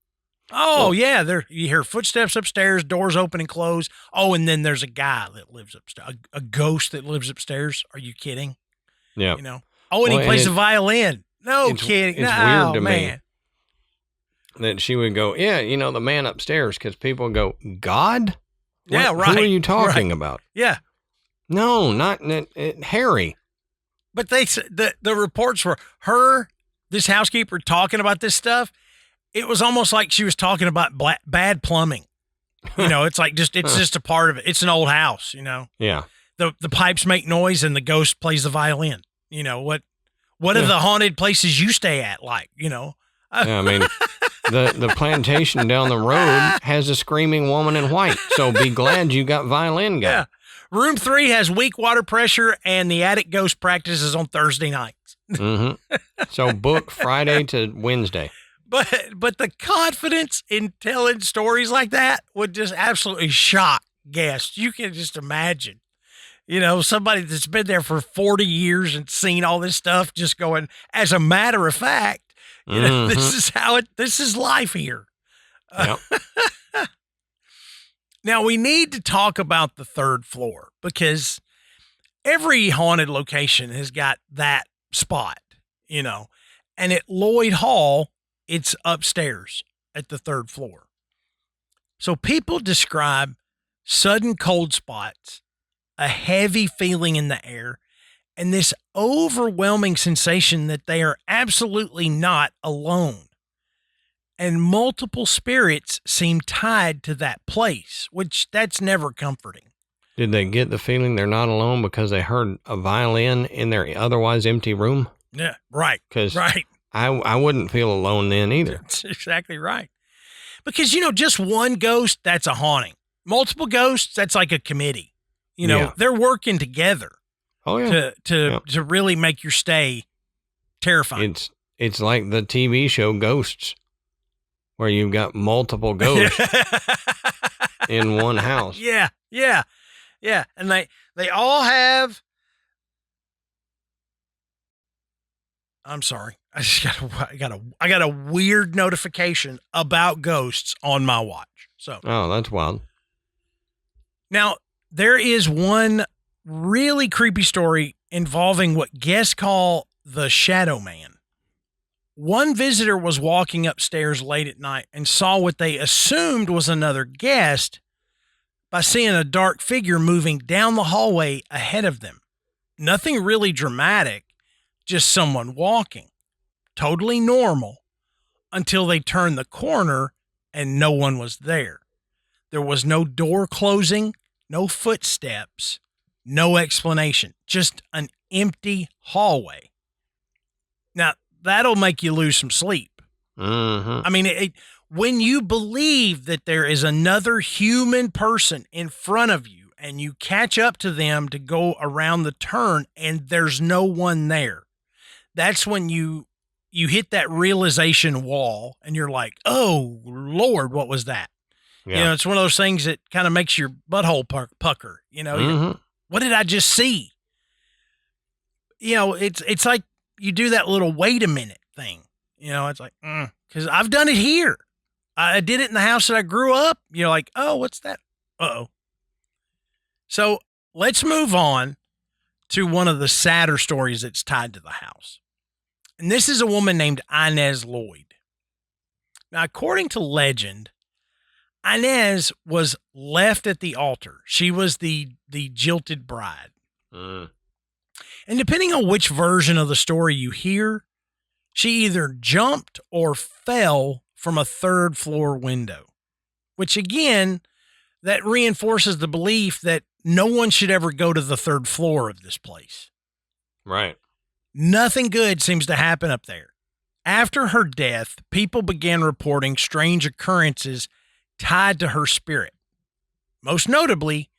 Oh, yeah, you hear footsteps upstairs, doors open and close. Oh, and then there's a guy that lives upstairs, a ghost that lives upstairs. Are you kidding? Yeah. Oh, and he plays the violin. No kidding. It's weird to me that she would go, yeah, the man upstairs, because people go, God? Yeah, right. Who are you talking about? Yeah. No, not Harry. But the reports were this housekeeper talking about this stuff. It was almost like she was talking about bad plumbing. It's like it's just a part of it. It's an old house, Yeah. The pipes make noise and the ghost plays the violin. What are the haunted places you stay at like, Yeah, I mean, the plantation down the road has a screaming woman in white. So be glad you got violin guy. Yeah. Room 3 has weak water pressure, and the attic ghost practices on Thursday nights. Mm-hmm. So book Friday to Wednesday. But the confidence in telling stories like that would just absolutely shock guests. You can just imagine, somebody that's been there for 40 years and seen all this stuff just going, as a matter of fact, this is life here. Yep. Now, we need to talk about the 3rd floor because every haunted location has got that spot, and at Loyd Hall, it's upstairs at the 3rd floor. So people describe sudden cold spots, a heavy feeling in the air, and this overwhelming sensation that they are absolutely not alone. And multiple spirits seem tied to that place, which that's never comforting. Did they get the feeling they're not alone because they heard a violin in their otherwise empty room? Yeah, right. Because right. I wouldn't feel alone then either. That's exactly right. Because, just one ghost, that's a haunting. Multiple ghosts, that's like a committee. They're working together. Oh, yeah. To really make your stay terrifying. It's like the TV show Ghosts, where you've got multiple ghosts in one house. Yeah. And they all have I'm sorry. I got a weird notification about ghosts on my watch. So. Oh, that's wild. Now, there is one really creepy story involving what guests call the Shadow Man. One visitor was walking upstairs late at night and saw what they assumed was another guest by seeing a dark figure moving down the hallway ahead of them. Nothing really dramatic, just someone walking. Totally normal until they turned the corner and no one was there. There was no door closing, no footsteps, no explanation, just an empty hallway. Now, that'll make you lose some sleep. Mm-hmm. I mean, when you believe that there is another human person in front of you and you catch up to them to go around the turn and there's no one there, that's when you hit that realization wall and you're like, oh, Lord, what was that? Yeah. You know, it's one of those things that kind of makes your butthole pucker. You know, Mm-hmm. What did I just see? You know, it's like you do that little wait a minute thing. You know, it's like, because I've done it here. I did it in the house that I grew up. You're like, oh, what's that? Uh-oh. So let's move on to one of the sadder stories that's tied to the house. And this is a woman named Inez Loyd. Now, according to legend, Inez was left at the altar. She was the jilted bride. And depending on which version of the story you hear, she either jumped or fell from a third floor window, which again, that reinforces the belief that no one should ever go to the third floor of this place. Right. Nothing good seems to happen up there. After her death, people began reporting strange occurrences tied to her spirit. Most notably,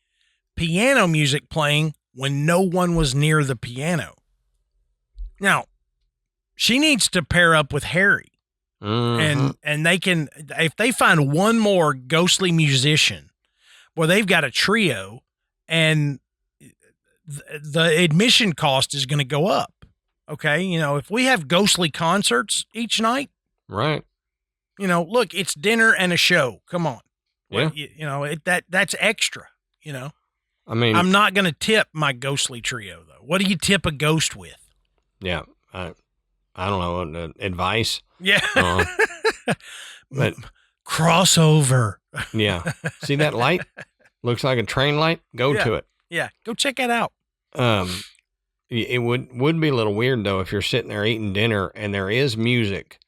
piano music playing when no one was near the piano. Now, she needs to pair up with Harry. Mm-hmm. And they can, if they find one more ghostly musician, well, they've got a trio, and the admission cost is going to go up. Okay, you know, if we have ghostly concerts each night, right? You know, look, it's dinner and a show. Come on, Yeah. You know that's extra. You know, I mean, I'm not going to tip my ghostly trio though. What do you tip a ghost with? Yeah, I don't know, advice. Yeah, but crossover. Yeah, see that light? Looks like a train light. Go to it. Yeah, go check that out. It would be a little weird though if you're sitting there eating dinner and there is music.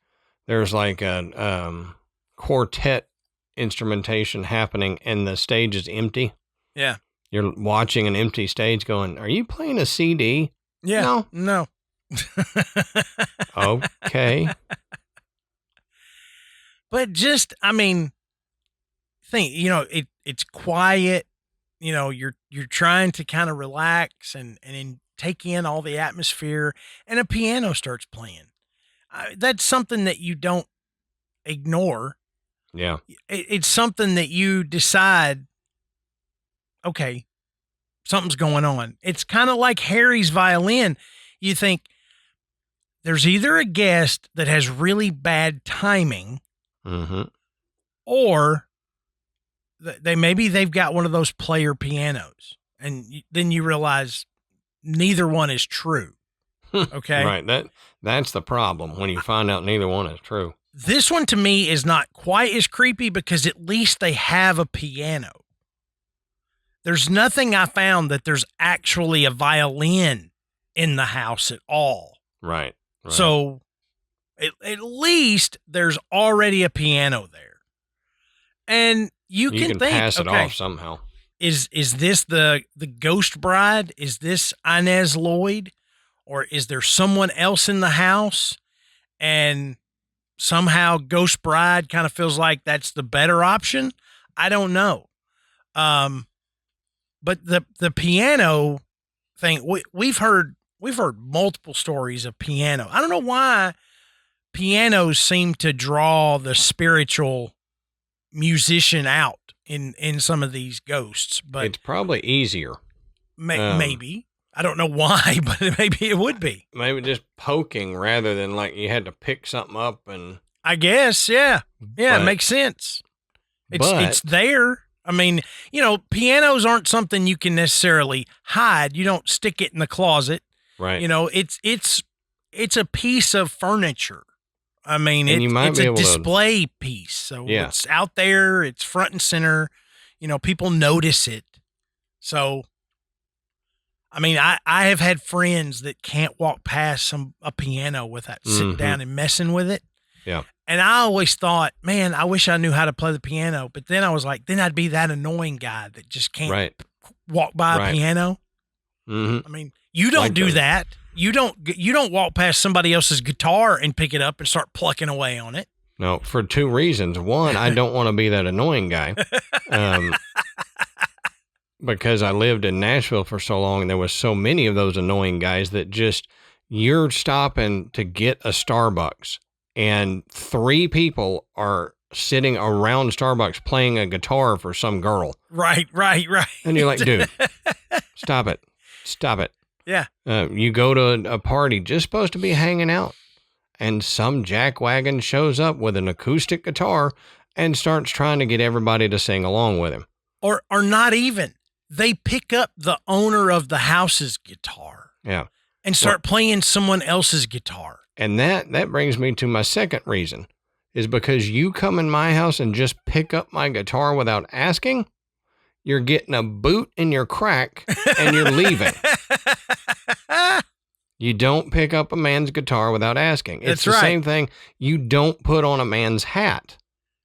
There's like a quartet instrumentation happening and the stage is empty. Yeah. You're watching an empty stage going, are you playing a CD? Yeah. No. Okay. But just, I mean, think, you know, it's quiet, you know, you're trying to kind of relax and take in all the atmosphere, and a piano starts playing. That's something that you don't ignore. Yeah. It's something that you decide, okay, something's going on. It's kind of like Harry's violin. You think there's either a guest that has really bad timing, or they've got one of those player pianos, and then you realize neither one is true. Okay. Right. That's the problem when you find out neither one is true. This one to me is not quite as creepy because at least they have a piano. There's nothing I found that there's actually a violin in the house at all. Right. So at least there's already a piano there. And you can think, pass it off somehow. Is this the ghost bride? Is this Inez Loyd? Or is there someone else in the house? And somehow ghost bride kind of feels like that's the better option? I don't know. But the piano thing, we've heard multiple stories of piano. I don't know why pianos seem to draw the spiritual musician out in some of these ghosts, but it's probably easier. maybe. I don't know why, but maybe it would be. Maybe just poking rather than like you had to pick something up and. I guess, yeah. Yeah, it makes sense. It's there. I mean, pianos aren't something you can necessarily hide. You don't stick it in the closet. Right. It's a piece of furniture. I mean, it's a display piece. So it's out there, it's front and center. People notice it. So, I mean, I have had friends that can't walk past a piano without sitting down and messing with it. Yeah. And I always thought, man, I wish I knew how to play the piano. But then I was like, then I'd be that annoying guy that just can't walk by a piano. Mm-hmm. I mean, you don't do that. You don't walk past somebody else's guitar and pick it up and start plucking away on it. No, for two reasons. One, I don't want to be that annoying guy. Because I lived in Nashville for so long and there was so many of those annoying guys that just, you're stopping to get a Starbucks and 3 people are sitting around Starbucks playing a guitar for some girl. Right. And you're like, dude, stop it. Yeah. You go to a party just supposed to be hanging out and some jackwagon shows up with an acoustic guitar and starts trying to get everybody to sing along with him. Or not even. They pick up the owner of the house's guitar. Yeah. And start playing someone else's guitar. And that brings me to my second reason, is because you come in my house and just pick up my guitar without asking, you're getting a boot in your crack and you're leaving. You don't pick up a man's guitar without asking. It's the same thing. You don't put on a man's hat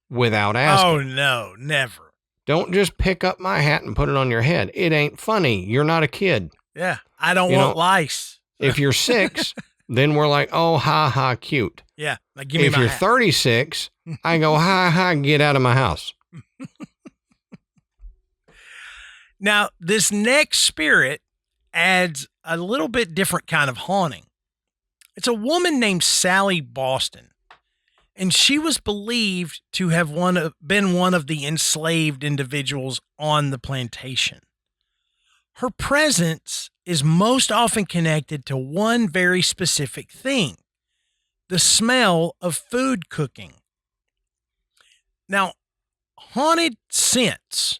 without asking. Oh, no, never. Don't just pick up my hat and put it on your head. It ain't funny. You're not a kid. Yeah, I don't want lice. If you're 6, then we're like, oh, ha, ha, cute. Yeah, like, give me my hat. If you're 36, I go, ha, ha, get out of my house. Now, this next spirit adds a little bit different kind of haunting. It's a woman named Sally Boston, and she was believed to have been one of the enslaved individuals on the plantation. Her presence is most often connected to one very specific thing: the smell of food cooking. Now, haunted scents,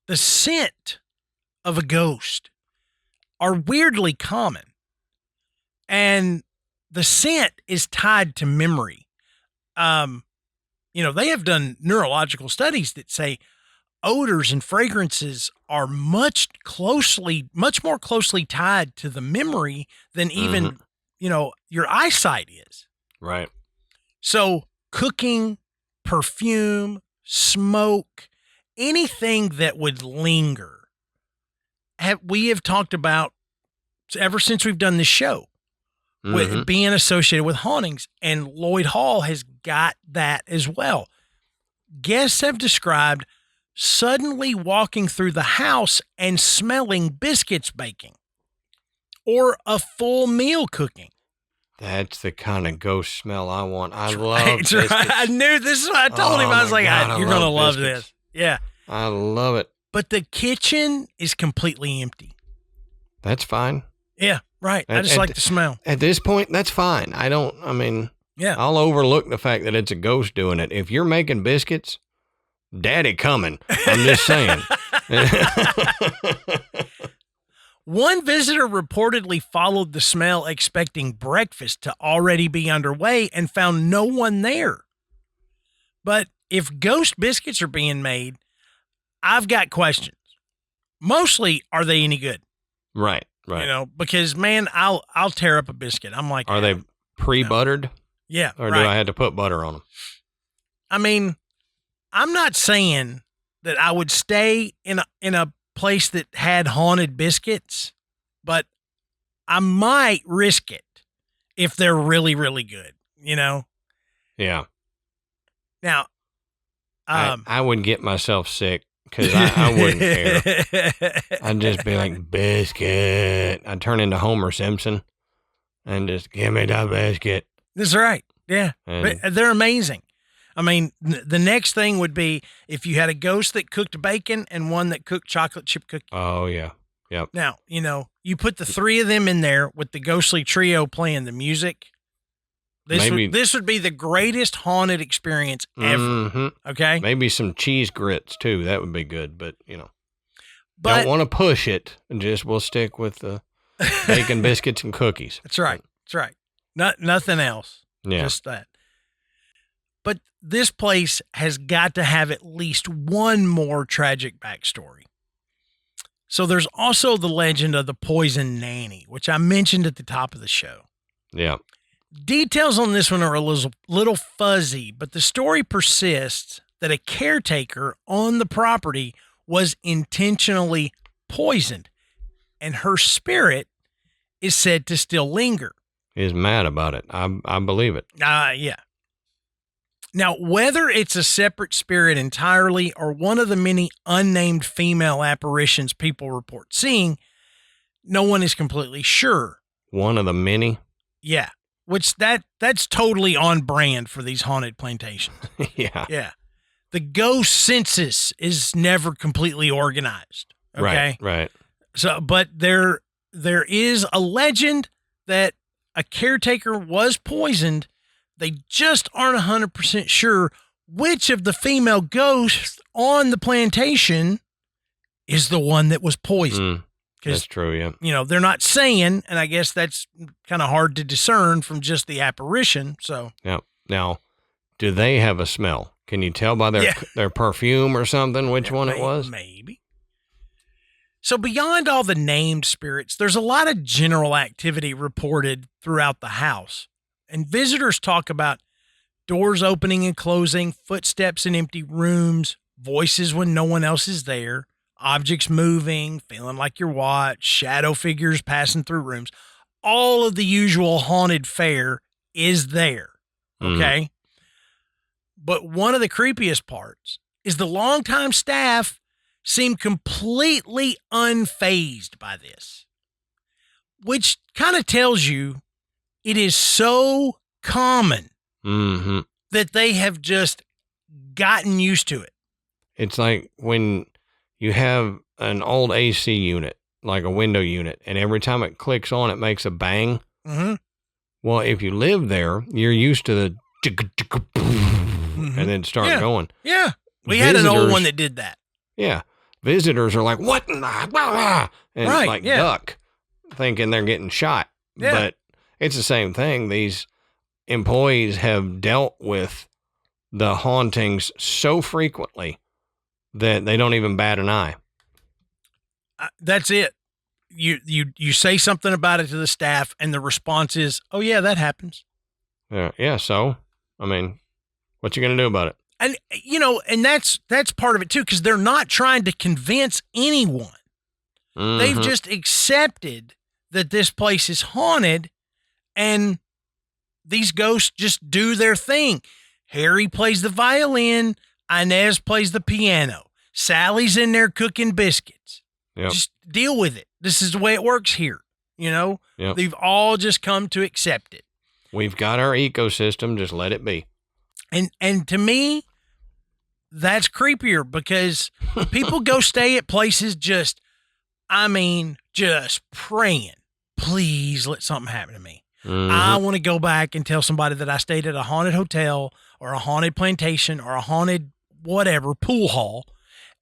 the scent of a ghost, are weirdly common. And the scent is tied to memory. They have done neurological studies that say odors and fragrances are much more closely tied to the memory than even, your eyesight is. Right. So cooking, perfume, smoke, anything that would linger, we have talked about ever since we've done this show, with being associated with hauntings, and Loyd Hall has got that as well. Guests have described suddenly walking through the house and smelling biscuits baking or a full meal cooking. That's the kind of ghost smell I want. I love biscuits. Right. I knew this is what I told him. I was like, you're going to love this. Yeah. I love it. But the kitchen is completely empty. That's fine. Yeah, right. I just like the smell. At this point, that's fine. I'll overlook the fact that it's a ghost doing it. If you're making biscuits, daddy coming. I'm just saying. One visitor reportedly followed the smell expecting breakfast to already be underway and found no one there. But if ghost biscuits are being made, I've got questions. Mostly, are they any good? Right. Because, man, I'll tear up a biscuit. I'm like, are they pre-buttered? Yeah. Or do I have to put butter on them? I mean, I'm not saying that I would stay in a place that had haunted biscuits, but I might risk it if they're really, really good, Yeah. Now, I would get myself sick because I wouldn't care. I'd just be like, biscuit. I'd turn into Homer Simpson and just give me that biscuit. That's right. Yeah. But they're amazing. I mean, the next thing would be if you had a ghost that cooked bacon and one that cooked chocolate chip cookies. Oh, yeah. Yep. Now, you put the three of them in there with the ghostly trio playing the music. This would be the greatest haunted experience ever. Mm-hmm. Okay? Maybe some cheese grits, too. That would be good, but, don't want to push it. We'll stick with the bacon, biscuits, and cookies. That's right. That's right. Nothing else. Yeah. Just that. But this place has got to have at least one more tragic backstory. So there's also the legend of the poison nanny, which I mentioned at the top of the show. Yeah. Details on this one are a little fuzzy, but the story persists that a caretaker on the property was intentionally poisoned, and her spirit is said to still linger. Is mad about it. I believe it. Yeah. Now, whether it's a separate spirit entirely or one of the many unnamed female apparitions people report seeing, no one is completely sure. One of the many? Yeah. Which that's totally on brand for these haunted plantations. Yeah. Yeah. The ghost census is never completely organized. Okay. Right. So, but there is a legend that a caretaker was poisoned. They just aren't 100% sure which of the female ghosts on the plantation is the one that was poisoned. That's true, yeah. They're not saying, and I guess that's kind of hard to discern from just the apparition. So, yeah. Now, do they have a smell? Can you tell by their perfume or something which one it was? Maybe. So beyond all the named spirits, there's a lot of general activity reported throughout the house. And visitors talk about doors opening and closing, footsteps in empty rooms, voices when no one else is there, objects moving, feeling like you're watched, shadow figures passing through rooms. All of the usual haunted fare is there. Okay? But one of the creepiest parts is the longtime staff seem completely unfazed by this, which kind of tells you it is so common that they have just gotten used to it. It's like when you have an old AC unit, like a window unit, and every time it clicks on, it makes a bang. Mm-hmm. Well, if you live there, you're used to the and then start going. Yeah. We had an old one that did that. Yeah. Visitors are like, what in the, and duck, thinking they're getting shot. Yeah. But it's the same thing. These employees have dealt with the hauntings so frequently that they don't even bat an eye. That's it. You say something about it to the staff, and the response is, "Oh yeah, that happens." Yeah. So, I mean, what you gonna do about it? And and that's part of it too, because they're not trying to convince anyone. Mm-hmm. They've just accepted that this place is haunted, and these ghosts just do their thing. Harry plays the violin. Inez plays the piano. Sally's in there cooking biscuits. Yep. Just deal with it. This is the way it works here. Yep. They've all just come to accept it. We've got our ecosystem. Just let it be. And to me, that's creepier because people go stay at places just praying, please let something happen to me. Mm-hmm. I want to go back and tell somebody that I stayed at a haunted hotel or a haunted plantation or a haunted whatever pool hall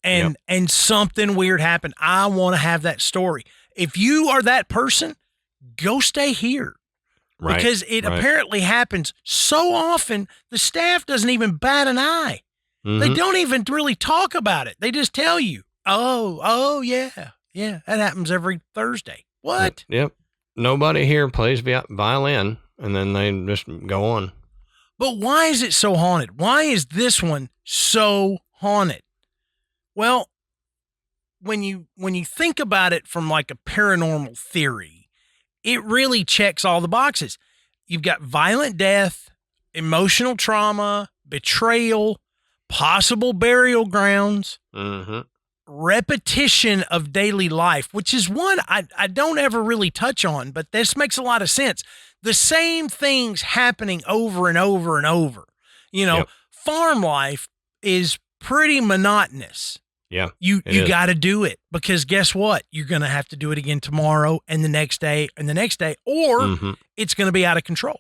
and something weird happened. I want to have that story. If you are that person, go stay here. Right, because it apparently happens so often, the staff doesn't even bat an eye. Mm-hmm. They don't even really talk about it. They just tell you, oh, yeah, that happens every Thursday. What? Yep. Nobody here plays violin, and then they just go on. But why is it so haunted? Why is this one so haunted? Well, when you think about it from like a paranormal theory, it really checks all the boxes. You've got violent death, emotional trauma, betrayal, possible burial grounds, repetition of daily life, which is one I don't ever really touch on, but this makes a lot of sense. The same things happening over and over and over. Farm life is pretty monotonous. Yeah. You got to do it, because guess what? You're going to have to do it again tomorrow and the next day and the next day, or it's going to be out of control.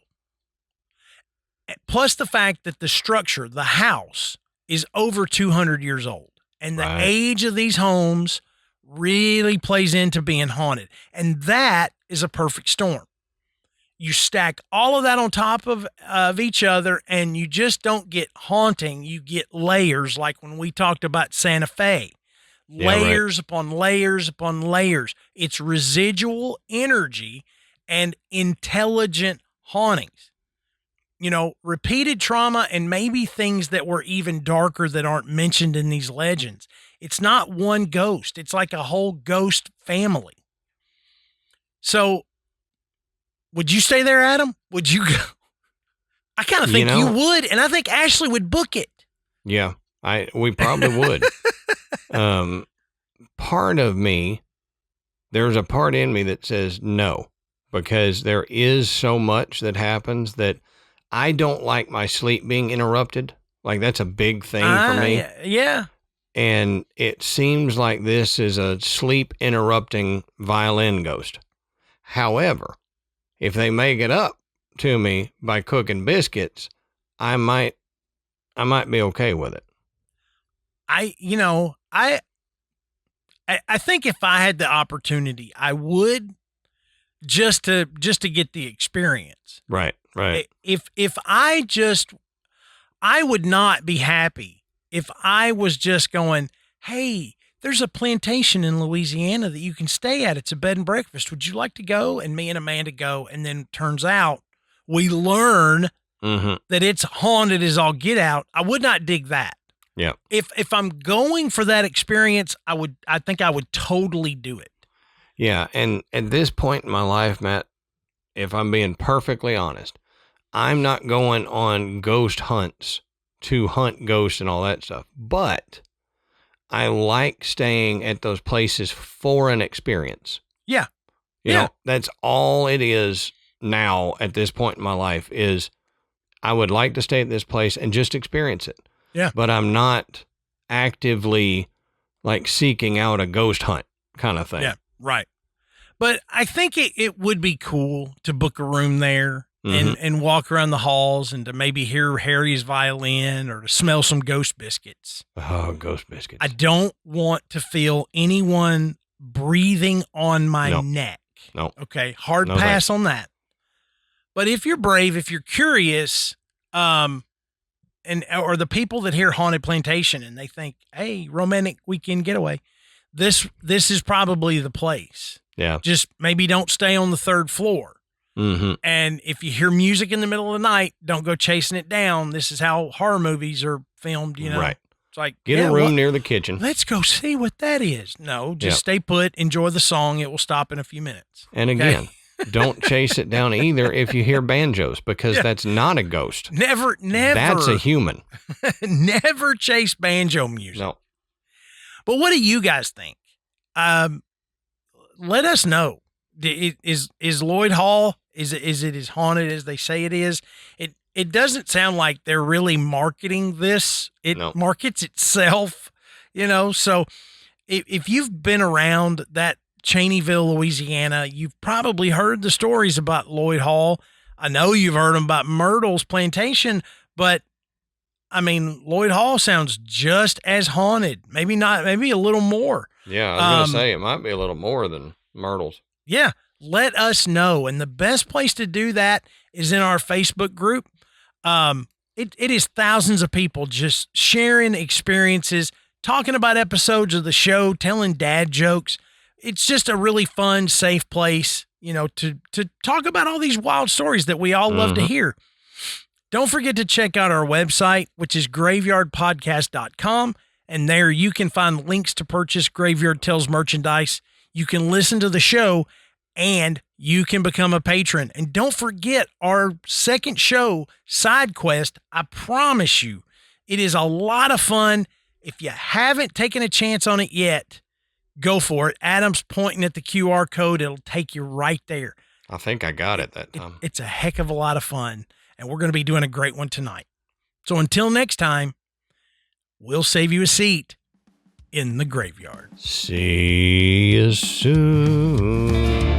Plus the fact that the structure, the house, is over 200 years old. And the age of these homes really plays into being haunted. And that is a perfect storm. You stack all of that on top of each other, and you just don't get haunting. You get layers, like when we talked about Santa Fe. Layers upon layers upon layers. It's residual energy and intelligent hauntings. You know, repeated trauma and maybe things that were even darker that aren't mentioned in these legends. It's not one ghost. It's like a whole ghost family. So, would you stay there, Adam? Would you go? I kind of think you would, and I think Ashley would book it. Yeah, we probably would. Part of me, there's a part in me that says no, because there is so much that happens that I don't like my sleep being interrupted. Like, that's a big thing for me. Yeah. And it seems like this is a sleep interrupting violin ghost. However, if they make it up to me by cooking biscuits, I might be okay with it. I think if I had the opportunity, I would, just to get the experience. Right. If I would not be happy if I was just going, hey, there's a plantation in Louisiana that you can stay at. It's a bed and breakfast. Would you like to go? And me and Amanda go. And then turns out we learn that it's haunted as all get out. I would not dig that. Yeah. If I'm going for that experience, I think I would totally do it. Yeah. And at this point in my life, Matt, if I'm being perfectly honest, I'm not going on ghost hunts to hunt ghosts and all that stuff, but I like staying at those places for an experience. Yeah. You know, that's all it is now at this point in my life, is I would like to stay at this place and just experience it. Yeah. But I'm not actively like seeking out a ghost hunt kind of thing. Yeah. Right. But I think it would be cool to book a room there and walk around the halls and to maybe hear Harry's violin or to smell some ghost biscuits. Oh, ghost biscuits. I don't want to feel anyone breathing on my neck. No. Okay. Hard pass on that. But if you're brave, if you're curious, or the people that hear Haunted Plantation and they think, hey, romantic weekend getaway, this is probably the place. Yeah. Just maybe don't stay on the third floor. And if you hear music in the middle of the night, don't go chasing it down. This is how horror movies are filmed, you know? Right. It's like, get a room near the kitchen. Let's go see what that is. No, just stay put, enjoy the song. It will stop in a few minutes. And again, don't chase it down either if you hear banjos, because that's not a ghost. Never. That's a human. Never chase banjo music. No. But what do you guys think? Let us know. Is Loyd Hall, is it as haunted as they say it is? It doesn't sound like they're really marketing this. It markets itself, you know. So if you've been around that Cheneyville, Louisiana, you've probably heard the stories about Loyd Hall. I know you've heard them about Myrtle's plantation, but I mean, Loyd Hall sounds just as haunted. Maybe not, maybe a little more. Yeah, I was going to say it might be a little more than Myrtle's. Yeah, let us know. And the best place to do that is in our Facebook group. It is thousands of people just sharing experiences, talking about episodes of the show, telling dad jokes. It's just a really fun, safe place, you know, to talk about all these wild stories that we all love to hear. Don't forget to check out our website, which is graveyardpodcast.com. And there you can find links to purchase Graveyard Tales merchandise. You can listen to the show and you can become a patron. And don't forget our second show, Side Quest. I promise you, it is a lot of fun. If you haven't taken a chance on it yet, go for it. Adam's pointing at the QR code. It'll take you right there. I think I got it that time. It's a heck of a lot of fun. And we're going to be doing a great one tonight. So until next time, we'll save you a seat in the graveyard. See you soon.